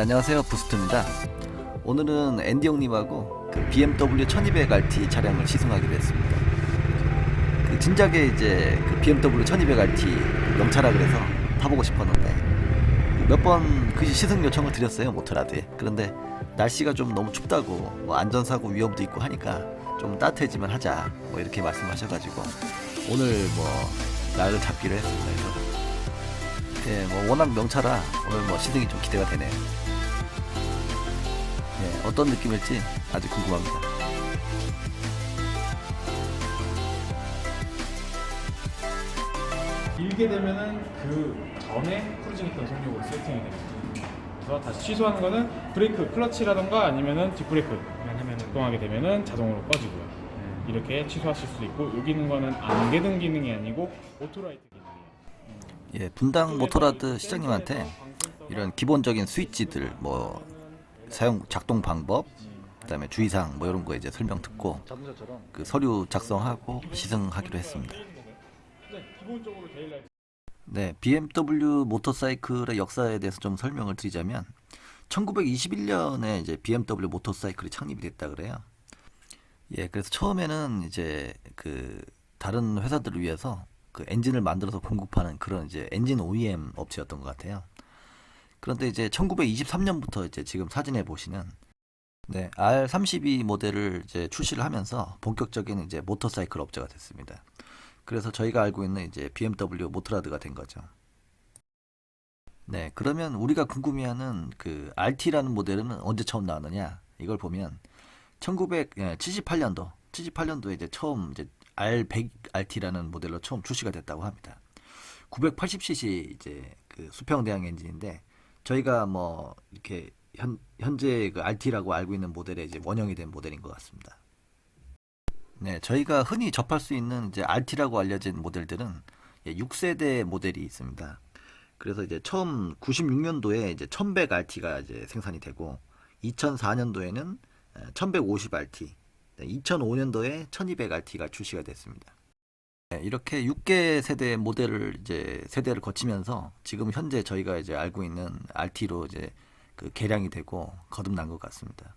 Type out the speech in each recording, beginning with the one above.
안녕하세요. 부스트입니다. 오늘은 앤디 형님하고 그 BMW 1200RT 차량을 시승하기로 했습니다. 그 진작에 이제 그 BMW 1200RT 명차라 그래서 타보고 싶었는데 몇 번 그 시승 요청을 드렸어요, 모터라드에. 그런데 날씨가 좀 너무 춥다고, 뭐 안전사고 위험도 있고 하니까 좀 따뜻해지면 하자, 뭐 이렇게 말씀하셔가지고 오늘 뭐 날을 잡기로 했습니다. 그래서 예, 뭐 워낙 명차라 오늘 뭐 시승이 좀 기대가 되네요. 예, 어떤 느낌일지 아주 궁금합니다. 밀게 되면은 그 전에 크루징했던 속력으로 세팅이 됩니다. 그래서 다시 취소하는 거는 브레이크, 클러치라던가 아니면은 뒷브레이크만 하면 작동하게 되면은 자동으로 꺼지고요. 이렇게 취소하실 수도 있고, 여기 있는 거는 안개등 기능이 아니고 오토라이트 기능이에요. 예, 분당 모터라드 시장님한테 이런 기본적인 스위치들, 뭐 사용 작동 방법, 그다음에 주의사항 뭐 이런 거 이제 설명 듣고 그 서류 작성하고 시승하기로 했습니다. 기본적으로 데일라이트. 네, BMW 모터사이클의 역사에 대해서 좀 설명을 드리자면 1921년에 이제 BMW 모터사이클이 창립이 됐다 그래요. 예, 그래서 처음에는 이제 그 다른 회사들을 위해서 그 엔진을 만들어서 공급하는 그런 이제 엔진 OEM 업체였던 것 같아요. 그런데 이제 1923년부터 이제 지금 사진에 보시는 네, R32 모델을 이제 출시를 하면서 본격적인 이제 모터사이클 업체가 됐습니다. 그래서 저희가 알고 있는 이제 BMW 모터라드가 된 거죠. 네, 그러면 우리가 궁금해하는 그 RT라는 모델은 언제 처음 나왔느냐? 이걸 보면 1978년도에 이제 처음 이제 R100RT라는 모델로 처음 출시가 됐다고 합니다. 980cc 이제 그 수평대항 엔진인데 저희가 뭐 이렇게 현재 그 RT라고 알고 있는 모델의 이제 원형이 된 모델인 것 같습니다. 네, 저희가 흔히 접할 수 있는 이제 RT라고 알려진 모델들은 6세대 모델이 있습니다. 그래서 이제 처음 96년도에 이제 1100RT가 이제 생산이 되고 2004년도에는 1150RT, 2005년도에 1200RT가 출시가 됐습니다. 네, 이렇게 6개 세대의 모델을 이제 세대를 거치면서 지금 현재 저희가 이제 알고 있는 RT로 이제 그 개량이 되고 거듭난 것 같습니다.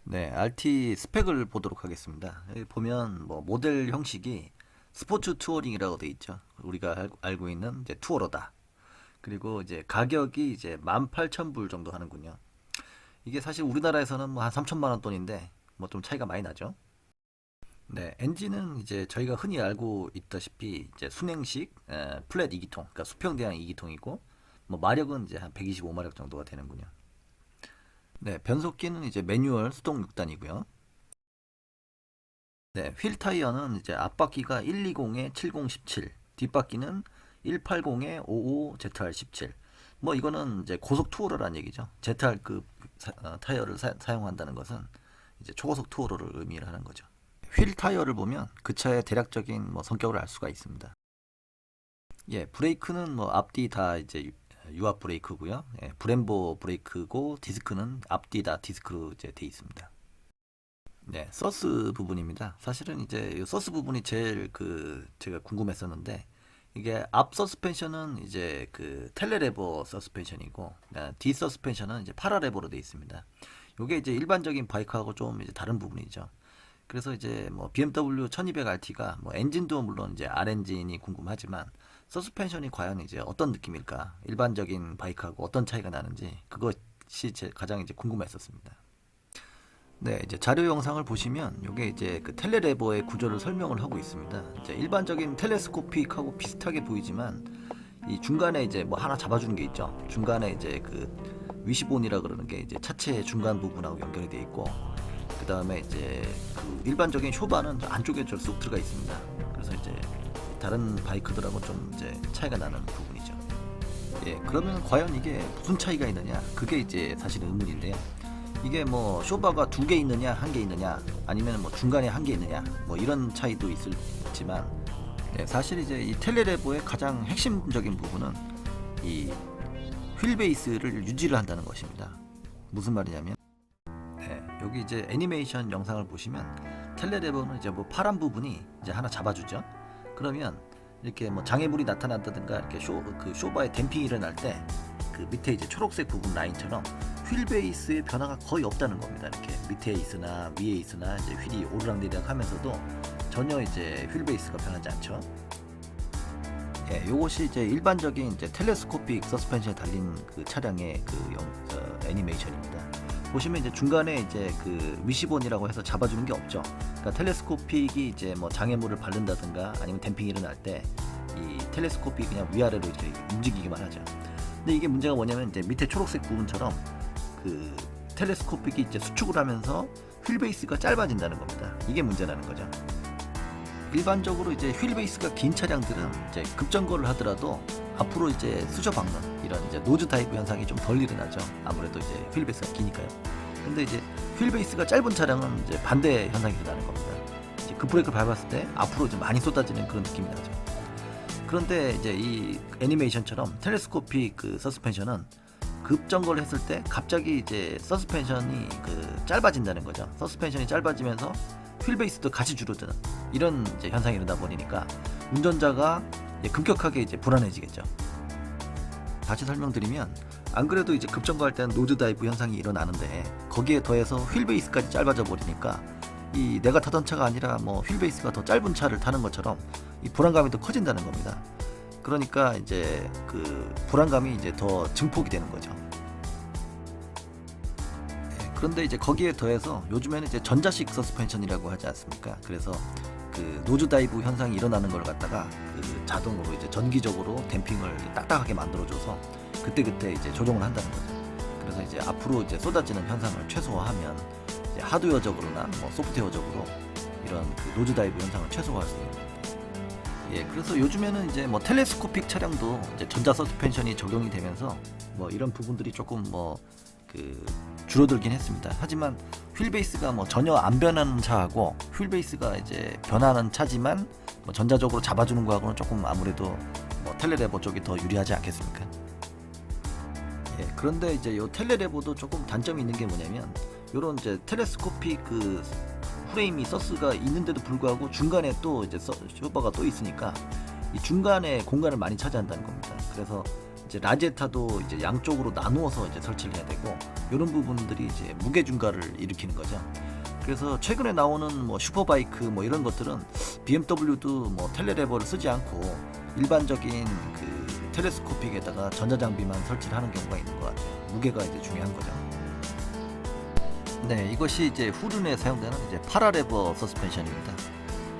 네, RT 스펙을 보도록 하겠습니다. 여기 보면 뭐 모델 형식이 스포츠 투어링이라고 되어 있죠. 우리가 알고 있는 이제 투어러다. 그리고 이제 가격이 이제 18,000불 정도 하는군요. 이게 사실 우리나라에서는 뭐 한 3천만 원 돈인데 뭐 좀 차이가 많이 나죠. 네, 엔진은 이제 저희가 흔히 알고 있다시피 이제 순행식 플랫 2기통, 그러니까 수평대항 2기통이고 뭐 마력은 이제 한 125마력 정도가 되는군요. 네, 변속기는 이제 매뉴얼 수동 6단이고요. 네, 휠 타이어는 이제 앞바퀴가 120에 7017, 뒷바퀴는 180에 55ZR17. 뭐 이거는 이제 고속 투어러라는 얘기죠. ZR급 타이어를 사용한다는 것은 이제 초고속 투어러를 의미를 하는 거죠. 휠 타이어를 보면 그 차의 대략적인 뭐 성격을 알 수가 있습니다. 예, 브레이크는 뭐 앞뒤 다 이제 유압 브레이크고요. 예, 브렘보 브레이크고 디스크는 앞뒤 다 디스크로 이제 돼 있습니다. 네, 서스 부분입니다. 사실은 이제 서스 부분이 제일 그 제가 궁금했었는데 이게 앞 서스펜션은 이제 그 텔레레버 서스펜션이고 뒤 서스펜션은 이제 파라레버로 돼 있습니다. 이게 이제 일반적인 바이크하고 좀 이제 다른 부분이죠. 그래서 이제 뭐 BMW 1200RT가 뭐 엔진도 물론 이제 R 엔진이 궁금하지만 서스펜션이 과연 이제 어떤 느낌일까? 일반적인 바이크하고 어떤 차이가 나는지 그것이 가장 이제 궁금했었습니다. 네, 이제 자료 영상을 보시면 이게 이제 그 텔레레버의 구조를 설명을 하고 있습니다. 이제 일반적인 텔레스코픽하고 비슷하게 보이지만 이 중간에 이제 뭐 하나 잡아주는 게 있죠. 중간에 이제 그 위시본이라 그러는 게 이제 차체 중간 부분하고 연결이 되어 있고 그 다음에 이제 그 일반적인 쇼바는 안쪽에 쭉 들어가 있습니다. 그래서 이제 다른 바이크들하고 좀 이제 차이가 나는 부분이죠. 예, 그러면 과연 이게 무슨 차이가 있느냐? 그게 이제 사실 의문인데요. 이게 뭐 쇼바가 2개 있느냐, 1개 있느냐, 아니면 뭐 중간에 1개 있느냐, 뭐 이런 차이도 있지만, 예, 사실 이제 이 텔레레버의 가장 핵심적인 부분은 이 휠 베이스를 유지를 한다는 것입니다. 무슨 말이냐면, 네, 여기 이제 애니메이션 영상을 보시면 텔레레버는 이제 뭐 파란 부분이 이제 하나 잡아주죠. 그러면 이렇게 뭐 장애물이 나타난다든가 이렇게 쇼바에 댐핑이 일어날 때 그 밑에 이제 초록색 부분 라인처럼 휠 베이스의 변화가 거의 없다는 겁니다. 이렇게 밑에 있으나 위에 있으나 이제 휠이 오르락내리락 하면서도 전혀 이제 휠 베이스가 변하지 않죠. 예, 요것이 이제 일반적인 이제 텔레스코픽 서스펜션에 달린 그 차량의 그 애니메이션입니다. 보시면 이제 중간에 이제 그 위시본이라고 해서 잡아주는 게 없죠. 그러니까 텔레스코픽이 이제 뭐 장애물을 바른다든가 아니면 댐핑이 일어날 때 이 텔레스코픽이 그냥 위아래로 이렇게 움직이기만 하죠. 근데 이게 문제가 뭐냐면 이제 밑에 초록색 부분처럼 그 텔레스코픽이 이제 수축을 하면서 휠 베이스가 짧아진다는 겁니다. 이게 문제라는 거죠. 일반적으로 이제 휠 베이스가 긴 차량들은 이제 급정거를 하더라도 앞으로 이제 수저박는 이런 이제 노즈 타입 현상이 좀 덜 일어나죠. 아무래도 이제 휠 베이스가 기니까요. 근데 이제 휠 베이스가 짧은 차량은 이제 반대 현상이 일어나는 겁니다. 이제 급브레이크를 밟았을 때 앞으로 좀 많이 쏟아지는 그런 느낌이 나죠. 그런데 이제 이 애니메이션처럼 텔레스코픽 그 서스펜션은 급정거를 했을 때 갑자기 이제 서스펜션이 그 짧아진다는 거죠. 서스펜션이 짧아지면서 휠 베이스도 같이 줄어드는 이런 이제 현상이 일어나 버리니까 운전자가 급격하게 이제 불안해지겠죠. 다시 설명드리면 안 그래도 이제 급정거할 때는 노즈 다이브 현상이 일어나는데 거기에 더해서 휠 베이스까지 짧아져 버리니까 이 내가 타던 차가 아니라 뭐 휠 베이스가 더 짧은 차를 타는 것처럼 이 불안감이 더 커진다는 겁니다. 그러니까 이제 그 불안감이 이제 더 증폭이 되는 거죠. 그런데 이제 거기에 더해서 요즘에는 이제 전자식 서스펜션이라고 하지 않습니까? 그래서 그 노즈 다이브 현상이 일어나는 걸 갖다가 그 자동으로 이제 전기적으로 댐핑을 딱딱하게 만들어줘서 그때그때 이제 조정을 한다는 거죠. 그래서 이제 앞으로 이제 쏟아지는 현상을 최소화하면 이제 하드웨어적으로나 뭐 소프트웨어적으로 이런 그 노즈 다이브 현상을 최소화할 수 있는 겁니다. 예, 그래서 요즘에는 이제 뭐 텔레스코픽 차량도 이제 전자 서스펜션이 적용이 되면서 뭐 이런 부분들이 조금 뭐 그 줄어들긴 했습니다. 하지만 휠 베이스가 뭐 전혀 안 변하는 차하고 휠 베이스가 이제 변하는 차지만 뭐 전자적으로 잡아주는 거하고는 조금 아무래도 뭐 텔레레버 쪽이 더 유리하지 않겠습니까? 예, 그런데 이제 요 텔레레버도 조금 단점이 있는 게 뭐냐면 요런 이제 텔레스코픽 그 프레임이 서스가 있는데도 불구하고 중간에 또 이제 쇼버가 또 있으니까 이 중간에 공간을 많이 차지한다는 겁니다. 그래서 이제 라제타도 이제 양쪽으로 나누어서 이제 설치를 해야 되고 이런 부분들이 이제 무게 증가를 일으키는 거죠. 그래서 최근에 나오는 뭐 슈퍼바이크 뭐 이런 것들은 BMW도 뭐 텔레레버를 쓰지 않고 일반적인 그 텔레스코픽에다가 전자장비만 설치를 하는 경우가 있는 것 같아요. 무게가 이제 중요한 거죠. 네, 이것이 이제 후륜에 사용되는 이제 파라레버 서스펜션입니다.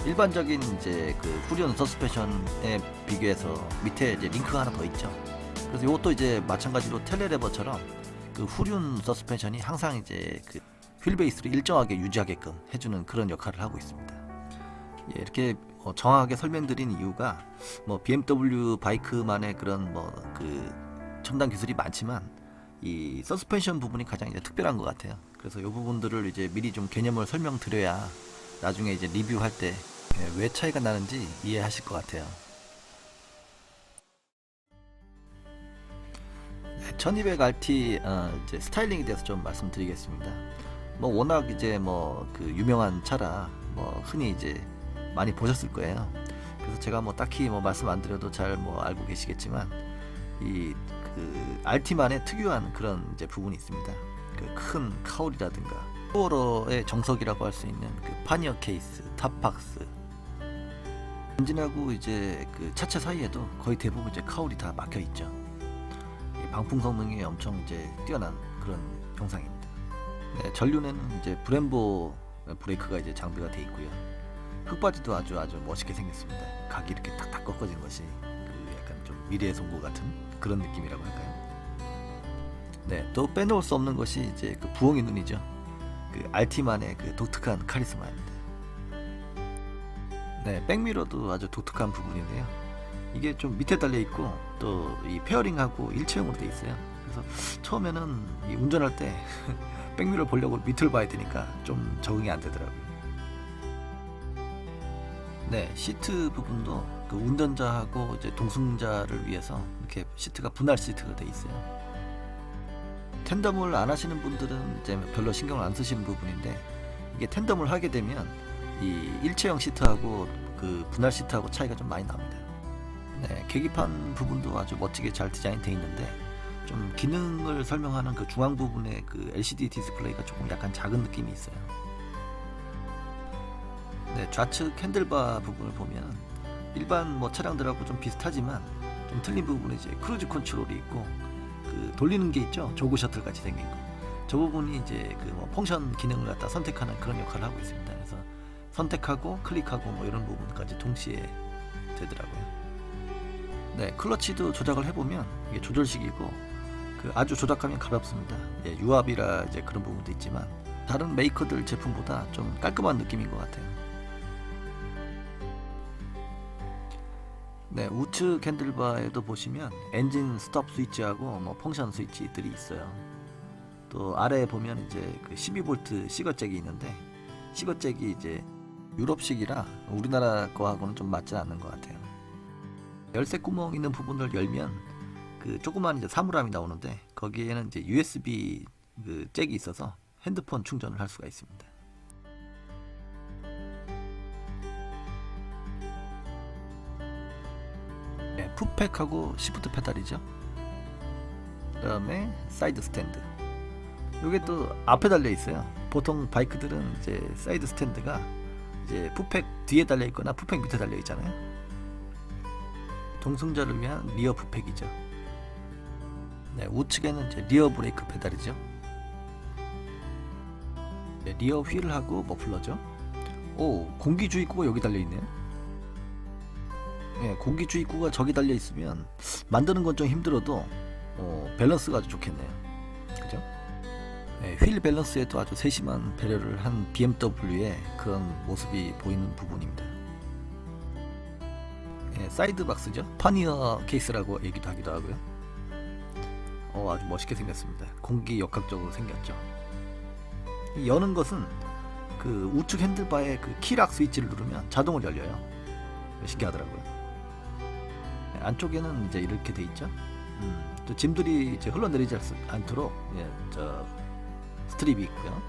일반적인 이제 그 후륜 서스펜션에 비교해서 밑에 이제 링크가 하나 더 있죠. 그래서 이것도 이제 마찬가지로 텔레레버처럼 그 후륜 서스펜션이 항상 이제 그 휠 베이스를 일정하게 유지하게끔 해주는 그런 역할을 하고 있습니다. 예, 이렇게 정확하게 설명드린 이유가 뭐 BMW 바이크만의 그런 뭐 그 첨단 기술이 많지만 이 서스펜션 부분이 가장 이제 특별한 것 같아요. 그래서 이 부분들을 이제 미리 좀 개념을 설명드려야 나중에 이제 리뷰할 때 왜 차이가 나는지 이해하실 것 같아요. 1200RT 이제 스타일링에 대해서 좀 말씀드리겠습니다. 뭐 워낙 이제 뭐 그 유명한 차라 뭐 흔히 이제 많이 보셨을 거예요. 그래서 제가 뭐 딱히 뭐 말씀 안 드려도 잘 뭐 알고 계시겠지만 이 그 RT만의 특유한 그런 이제 부분이 있습니다. 그 큰 카울이라든가 투어러의 정석이라고 할 수 있는 그 파니어 케이스, 탑박스, 엔진하고 이제 그 차체 사이에도 거의 대부분 이제 카울이 다 막혀 있죠. 이 방풍 성능이 엄청 이제 뛰어난 그런 형상입니다. 네, 전륜에는 이제 브렘보 브레이크가 이제 장비가 돼 있고요. 흙바지도 아주 멋있게 생겼습니다. 각이 이렇게 탁탁 꺾어진 것이 그 약간 좀 미래의 송구 같은 그런 느낌이라고 할까요? 네, 또 빼놓을 수 없는 것이 이제 그 부엉이 눈이죠. 그 RT만의 그 독특한 카리스마입니다. 네, 백미러도 아주 독특한 부분인데요. 이게 좀 밑에 달려 있고 또 이 페어링하고 일체형으로 돼 있어요. 그래서 처음에는 이 운전할 때 백미러 보려고 밑을 봐야 되니까 좀 적응이 안 되더라고요. 네, 시트 부분도 그 운전자하고 이제 동승자를 위해서 이렇게 시트가 분할 시트가 돼 있어요. 텐덤을 안 하시는 분들은 이제 별로 신경을 안 쓰시는 부분인데 이게 텐덤을 하게 되면 이 일체형 시트하고 그 분할 시트하고 차이가 좀 많이 납니다. 네, 계기판 부분도 아주 멋지게 잘 디자인 되어 있는데 좀 기능을 설명하는 그 중앙 부분에 그 LCD 디스플레이가 조금 약간 작은 느낌이 있어요. 네, 좌측 핸들바 부분을 보면 일반 뭐 차량들하고 좀 비슷하지만 좀 틀린 부분에 이제 크루즈 컨트롤이 있고 그 돌리는 게 있죠. 조그 셔틀 같이 생긴 거. 저 부분이 이제 그 뭐 펑션 기능을 갖다 선택하는 그런 역할을 하고 있습니다. 그래서 선택하고 클릭하고 뭐 이런 부분까지 동시에 되더라고요. 네, 클러치도 조작을 해보면 이게 조절식이고 그 아주 조작하면 가볍습니다. 예, 유압이라 이제 그런 부분도 있지만 다른 메이커들 제품보다 좀 깔끔한 느낌인 것 같아요. 네, 우측 핸들바에도 보시면 엔진 스톱 스위치하고 뭐 펑션 스위치들이 있어요. 또 아래에 보면 이제 그 12V 시거잭이 있는데 시거잭이 이제 유럽식이라 우리나라 거하고는 좀 맞지 않는 것 같아요. 열쇠 구멍 있는 부분을 열면 그 조그만 이제 사물함이 나오는데 거기에는 이제 USB 그 잭이 있어서 핸드폰 충전을 할 수가 있습니다. 네, 풋팩하고 시프트 페달이죠. 그다음에 사이드 스탠드. 이게 또 앞에 달려 있어요. 보통 바이크들은 이제 사이드 스탠드가 이제 풋팩 뒤에 달려 있거나 풋팩 밑에 달려 있잖아요. 동승자를 위한 리어 풋팩이죠. 네, 우측에는 이제 리어 브레이크 페달이죠. 네, 리어 휠하고 머플러죠. 오, 공기 주입구가 여기 달려 있네요. 네, 공기 주입구가 저기 달려 있으면 만드는 건 좀 힘들어도 밸런스가 아주 좋겠네요. 그죠? 네, 휠 밸런스에도 아주 세심한 배려를 한 BMW의 그런 모습이 보이는 부분입니다. 네, 사이드 박스죠. 파니어 케이스라고 얘기도 하기도 하고요. 아주 멋있게 생겼습니다. 공기 역학적으로 생겼죠. 여는 것은 그 우측 핸들바에 그 키락 스위치를 누르면 자동으로 열려요. 신기하더라고요. 네, 안쪽에는 이제 이렇게 돼 있죠. 또 짐들이 이제 흘러내리지 않도록 예, 저 스트립이 있고요.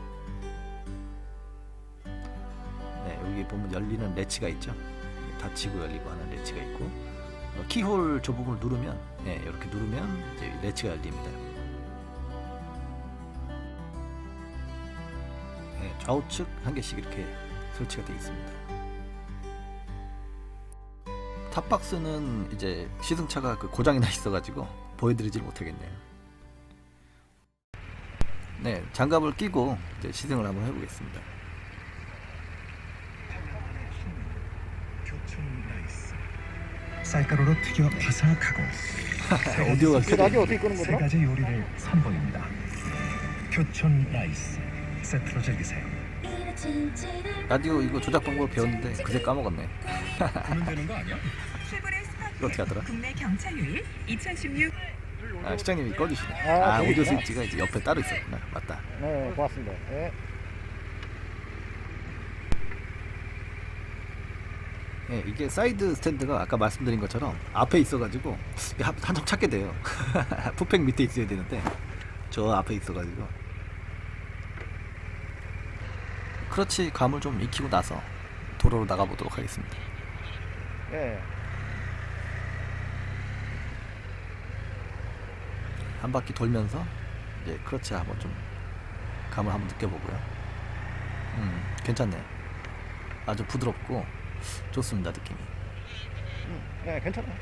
네, 여기 보면 열리는 레치가 있죠. 닫히고 열리고 하는 레치가 있고 키홀 저 부분을 누르면 예, 이렇게 누르면 이제 레치가 열립니다. 예, 좌우측 한 개씩 이렇게 설치가 되어 있습니다. 탑박스는 이제 시승차가 그 고장이 나 있어가지고 보여드리질 못하겠네요. 네, 장갑을 끼고 이제 시승을 한번 해보겠습니다. 쌀가루로 튀겨 바삭하고 오디오가 라디오 어떻게 끄는 세 거더라? 가지 요리를 선보입니다. 교촌 라이스 세트로 즐기세요. 라디오 이거 조작 방법을 배웠는데 그새 까먹었네. 하면 되는 거 아니야? 이거 어떻게 하더라? 국내 경찰률 2016 아, 시장님이 꺼주시네. 아, 오디오 그러니까. 스위치가 이제 옆에 따로 있었구나. 맞다. 네, 고맙습니다. 네. 예, 이게 사이드 스탠드가 아까 말씀드린 것처럼 앞에 있어가지고 한참 찾게 돼요. 풋팩 밑에 있어야 되는데 저 앞에 있어가지고 크러치 감을 좀 익히고 나서 도로로 나가보도록 하겠습니다. 네. 한 바퀴 돌면서 이제 크러치 한번 좀 감을 한번 느껴보고요. 괜찮네요. 아주 부드럽고 좋습니다, 느낌이. 네, 괜찮아요.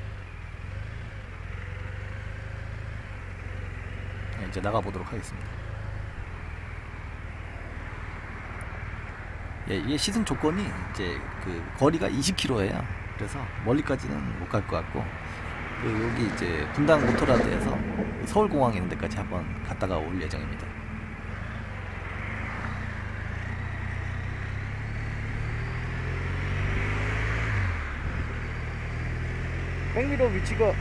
네, 이제 나가보도록 하겠습니다. 예, 이게 시승 조건이 이제 그 거리가 20km예요. 그래서 멀리까지는 못 갈 것 같고, 그리고 여기 이제 분당 모터라드에서 서울공항에 있는 데까지 한번 갔다가 올 예정입니다. 백미러 위치가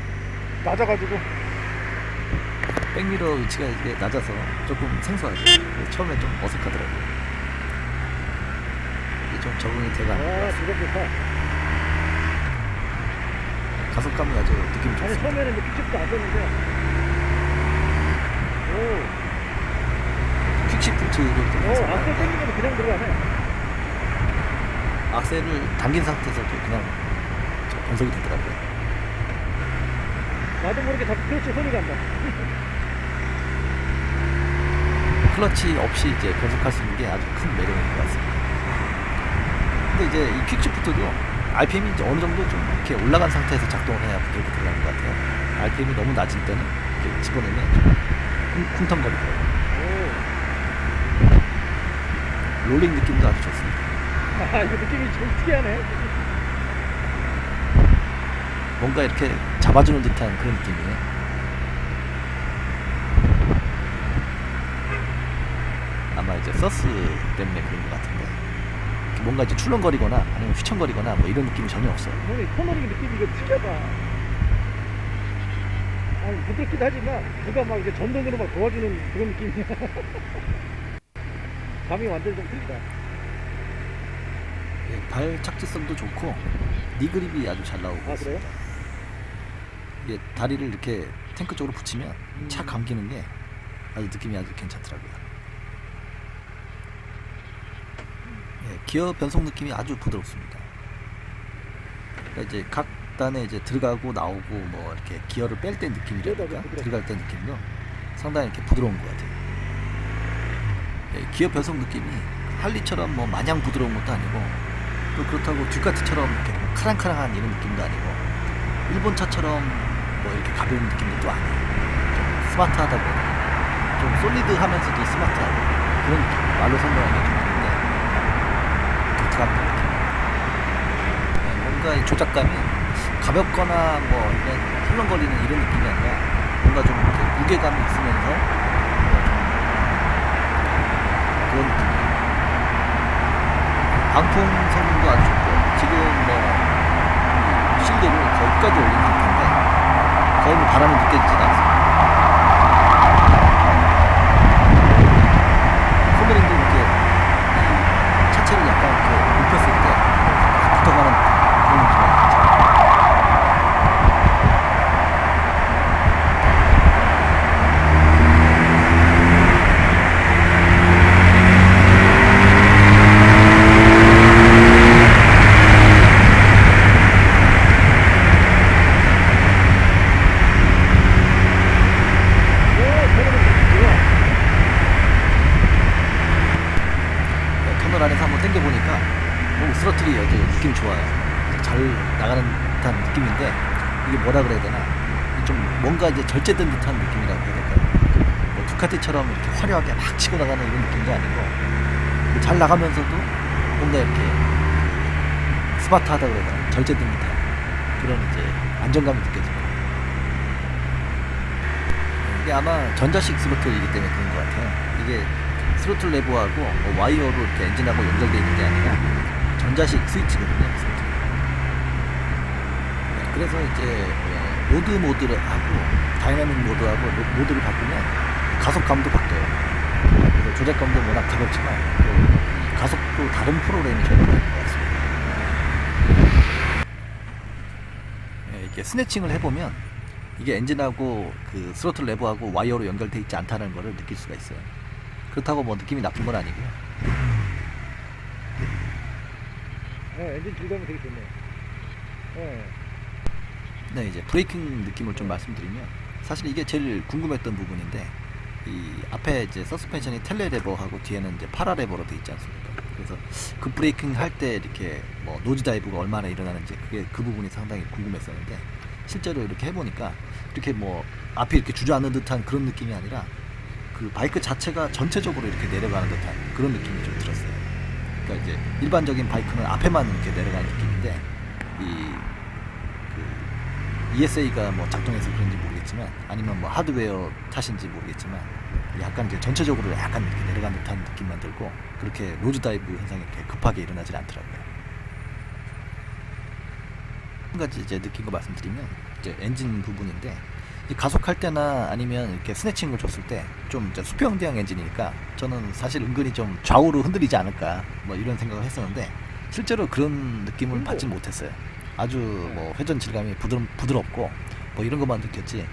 낮아가지고 백미러 위치가 이게 낮아서 조금 생소하죠. 그래서 처음에 좀 어색하더라고요. 이게 좀 적응이 돼가는 지금 좋다. 가속감이 아주 느낌이 아니 좋습니다. 처음에는 이제 픽십도 안 됐는데 퀵시프트로 앞에 당기면 그냥 들어가네. 악셀을 당긴 상태에서도 그냥 변속이 되더라고요. 나도 모르게 자꾸 크러치 손이 간다. 클러치 없이 이제 변속할 수 있는 게 아주 큰 매력인 것 같습니다. 근데 이제 이 퀵시프트도 RPM이 이제 어느 정도 좀 이렇게 올라간 상태에서 작동을 해야 부들부들하는 것 같아요. RPM이 너무 낮을 때는 이렇게 집어넣으면 좀 쿵텅거리더라고요. 롤링 느낌도 아주 좋습니다. 아, 이거 느낌이 좀 특이하네. 뭔가 이렇게 잡아주는 듯한 그런 느낌이에요. 아마 이제 서스 때문에 그런 것 같은데 뭔가 이제 출렁거리거나 아니면 휘청거리거나 뭐 이런 느낌이 전혀 없어요. 오늘 코너링 느낌이 이거 특이하다. 아니, 부드럽기도 하지만 누가 막 이제 전동으로 막 도와주는 그런 느낌이야. 감이 완전히 좀 틀리다. 예, 발 착지성도 좋고 니 그립이 아주 잘 나오고 아, 그래요? 있습니다. 이게 다리를 이렇게 탱크 쪽으로 붙이면 착 감기는 게 아주 느낌이 아주 괜찮더라고요. 예, 기어 변속 느낌이 아주 부드럽습니다. 그러니까 이제 각 단에 이제 들어가고 나오고 뭐 이렇게 기어를 뺄 때 느낌이랄까 들어갈 때 느낌도 상당히 이렇게 부드러운 것 같아요. 예, 기어 변속 느낌이 할리처럼 뭐 마냥 부드러운 것도 아니고 또 그렇다고 듀카티처럼 이렇게 뭐 카랑카랑한 이런 느낌도 아니고 일본 차처럼 뭐 이렇게 가벼운 느낌도 또 아니에요. 좀 스마트하다고 해야 되나? 좀 솔리드하면서도 스마트하고 그런 느낌. 말로 설명하기가 좀 그런데 독특한 느낌. 네, 뭔가 이 조작감이 가볍거나 뭐 이런 흘렁거리는 이런 느낌이 아니라 뭔가 좀 이렇게 무게감이 있으면서 그런 느낌이에요. 방풍 성능도 아주 좋고 지금 뭐 실드를 거의 끝까지 올린 상태인데 거의 뭐 바람이 느껴지진 않습니다. 코너링도 이렇게 이 차체를 약간 이렇게 눕혔을 때 붙어가는 그런 느낌이 나죠. 터널 안에서 한번 당겨보니까 스로틀이 아주 느낌이 좋아요. 잘 나가는 듯한 느낌인데 이게 뭐라 그래야 되나 좀 뭔가 이제 절제된 듯한 느낌이라고 해야 될까요? 뭐 두카티처럼 이렇게 화려하게 막 치고 나가는 이런 느낌도 아니고 잘 나가면서도 뭔가 이렇게 스마트하다고 해야 되나 절제된 듯한 그런 이제 안정감이 느껴집니다. 이게 아마 전자식 스로틀이기 때문에 그런 것 같아요. 이게 스로틀 레버하고 뭐 와이어로 이렇게 엔진하고 연결되어 있는 게 아니라 전자식 스위치거든요. 스로틀. 네, 그래서 이제 로드 모드를 하고 다이나믹 모드하고 모드를 바꾸면 가속감도 바뀌어요. 그래서 조작감도 워낙 가볍지만 또 가속도 다른 프로그램이 적용되는 것 같습니다. 네, 이게 스네칭을 해보면 이게 엔진하고 그 스로틀 레버하고 와이어로 연결되어 있지 않다는 것을 느낄 수가 있어요. 그렇다고 뭐 느낌이 나쁜 건 아니고요. 엔진 질감이 되게 좋네요. 네, 이제 브레이킹 느낌을 좀 말씀드리면 사실 이게 제일 궁금했던 부분인데 이 앞에 이제 서스펜션이 텔레 레버하고 뒤에는 이제 파라 레버로 되어 있지 않습니까? 그래서 그 브레이킹 할 때 이렇게 뭐 노즈 다이브가 얼마나 일어나는지 그게 그 부분이 상당히 궁금했었는데 실제로 이렇게 해보니까 이렇게 뭐 앞이 이렇게 주저앉는 듯한 그런 느낌이 아니라 그 바이크 자체가 전체적으로 이렇게 내려가는 듯한 그런 느낌이 좀 들었어요. 그러니까 이제 일반적인 바이크는 앞에만 이렇게 내려가는 느낌인데 그 ESA가 뭐 작동해서 그런지 모르겠지만 아니면 뭐 하드웨어 탓인지 모르겠지만 약간 이제 전체적으로 약간 이렇게 내려가는 듯한 느낌만 들고 그렇게 노즈 다이브 현상이 이렇게 급하게 일어나질 않더라고요. 한 가지 이제 느낀 거 말씀드리면 이제 엔진 부분인데 가속할 때나 아니면 이렇게 스네칭을 줬을 때 좀 수평대형 엔진이니까 저는 사실 은근히 좀 좌우로 흔들리지 않을까 뭐 이런 생각을 했었는데 실제로 그런 느낌을 받지 못했어요. 아주 뭐 회전 질감이 부드럽고 뭐 이런 것만 느꼈지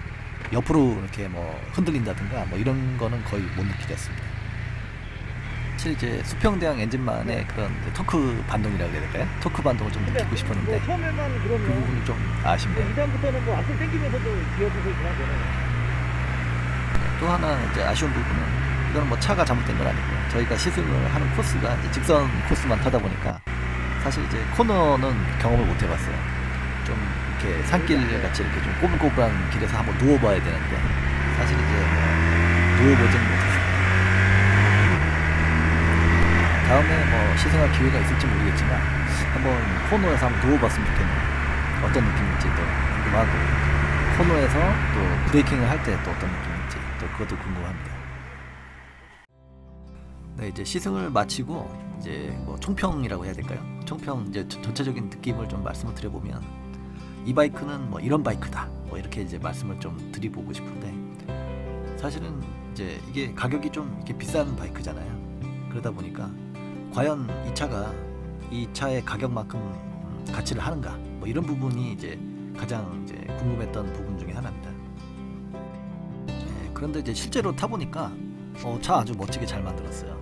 옆으로 이렇게 뭐 흔들린다든가 뭐 이런 거는 거의 못 느끼겠습니다. 사실 이제 수평대형 엔진만의 그런 토크 반동이라고 해야 될까요? 토크 반동을 좀 느끼고 싶었는데 뭐 처음에만 그 그러면 부분이 좀 아쉽네요. 이다음부터는 뭐 앞을 당기면서도 기어 부분이 그냥 되네. 또 하나 이제 아쉬운 부분은 이건 뭐 차가 잘못된 건 아니고 저희가 시승을 하는 코스가 이제 직선 코스만 타다 보니까 사실 이제 코너는 경험을 못 해봤어요. 좀 이렇게 산길 같이 이렇게 좀 꼬불꼬불한 길에서 한번 누워봐야 되는데 사실 이제 뭐 누워보지는 못했어요. 다음에 뭐 시승할 기회가 있을지 모르겠지만 한번 코너에서 한번 누워봤으면 좋겠네요. 어떤 느낌일지도 궁금하고 코너에서 또 브레이킹을 할 때 또 어떤 느낌일지 또 그것도 궁금합니다. 네, 이제 시승을 마치고 이제 뭐 총평이라고 해야 될까요? 총평 이제 전체적인 느낌을 좀 말씀을 드려보면 이 바이크는 뭐 이런 바이크다 뭐 이렇게 이제 말씀을 좀 드려보고 싶은데 사실은 이제 이게 가격이 좀 이렇게 비싼 바이크잖아요. 그러다 보니까 과연 이 차가 이 차의 가격만큼 가치를 하는가 뭐 이런 부분이 이제 가장 이제 궁금했던 부분 중에 하나입니다. 네, 그런데 이제 실제로 타보니까 차 아주 멋지게 잘 만들었어요.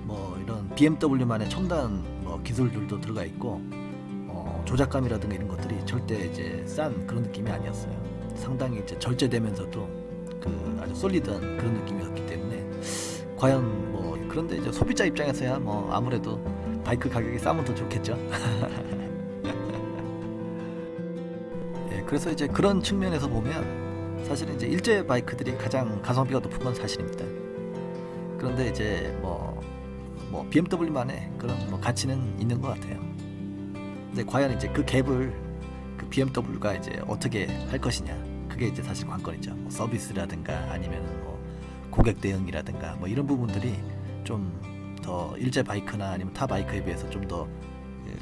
뭐 이런 BMW만의 첨단 뭐 기술들도 들어가 있고 조작감이라든가 이런 것들이 절대 이제 싼 그런 느낌이 아니었어요. 상당히 이제 절제되면서도 그 아주 솔리드한 그런 느낌이었기 때문에 과연 뭐 그런데 이제 소비자 입장에서야 뭐 아무래도 바이크 가격이 싸면 더 좋겠죠. 예, 그래서 이제 그런 측면에서 보면 사실은 이제 일제 바이크들이 가장 가성비가 높은 건 사실입니다. 그런데 이제 뭐 BMW만의 그런 뭐 가치는 있는 것 같아요. 근데 과연 이제 그 갭을 그 BMW가 이제 어떻게 할 것이냐 그게 이제 사실 관건이죠. 뭐 서비스라든가 아니면은 뭐 고객 대응이라든가 뭐 이런 부분들이 좀 더 일제 바이크나 아니면 타 바이크에 비해서 좀 더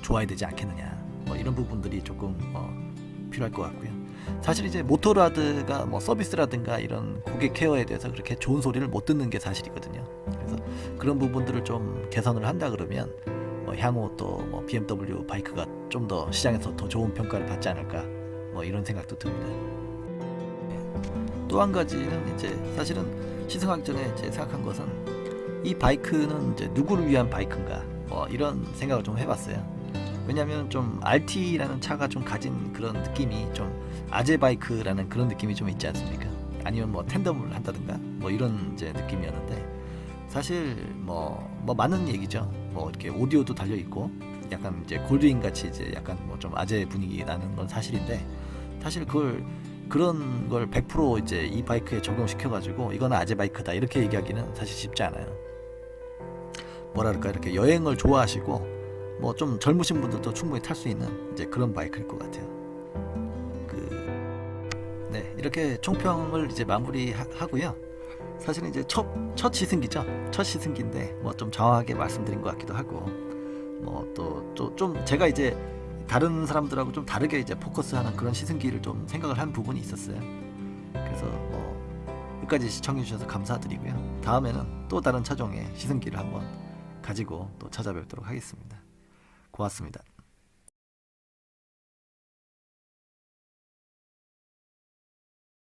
좋아야 되지 않겠느냐 뭐 이런 부분들이 조금 필요할 것 같고요. 사실 이제 모토라드가 뭐 서비스라든가 이런 고객 케어에 대해서 그렇게 좋은 소리를 못 듣는 게 사실이거든요. 그래서 그런 부분들을 좀 개선을 한다 그러면 향후 또 뭐 BMW 바이크가 좀 더 시장에서 더 좋은 평가를 받지 않을까 뭐 이런 생각도 듭니다. 또 한 가지는 이제 사실은 시승하기 전에 이제 생각한 것은 이 바이크는 이제 누구를 위한 바이크인가 뭐 이런 생각을 좀 해봤어요. 왜냐하면 좀 RT라는 차가 좀 가진 그런 느낌이 좀 아재 바이크라는 그런 느낌이 좀 있지 않습니까? 아니면 뭐 텐덤을 한다든가 뭐 이런 이제 느낌이었는데 사실 뭐 맞는 얘기죠. 뭐 이렇게 오디오도 달려 있고 약간 이제 골드윙 같이 이제 약간 뭐 좀 아재 분위기 나는 건 사실인데 사실 그런 걸 100% 이제 이 바이크에 적용시켜 가지고 이건 아재 바이크다 이렇게 얘기하기는 사실 쉽지 않아요. 뭐랄까 이렇게 여행을 좋아하시고 뭐 좀 젊으신 분들도 충분히 탈 수 있는 이제 그런 바이크일 것 같아요. 네, 이렇게 총평을 이제 마무리하고요. 사실은 이제 첫 시승기죠. 첫 시승기인데 뭐 좀 장황하게 말씀드린 것 같기도 하고 뭐 또 좀 제가 이제 다른 사람들하고 좀 다르게 이제 포커스하는 그런 시승기를 좀 생각을 한 부분이 있었어요. 그래서 뭐 끝까지 시청해 주셔서 감사드리고요. 다음에는 또 다른 차종의 시승기를 한번 가지고 또 찾아뵙도록 하겠습니다. 고맙습니다.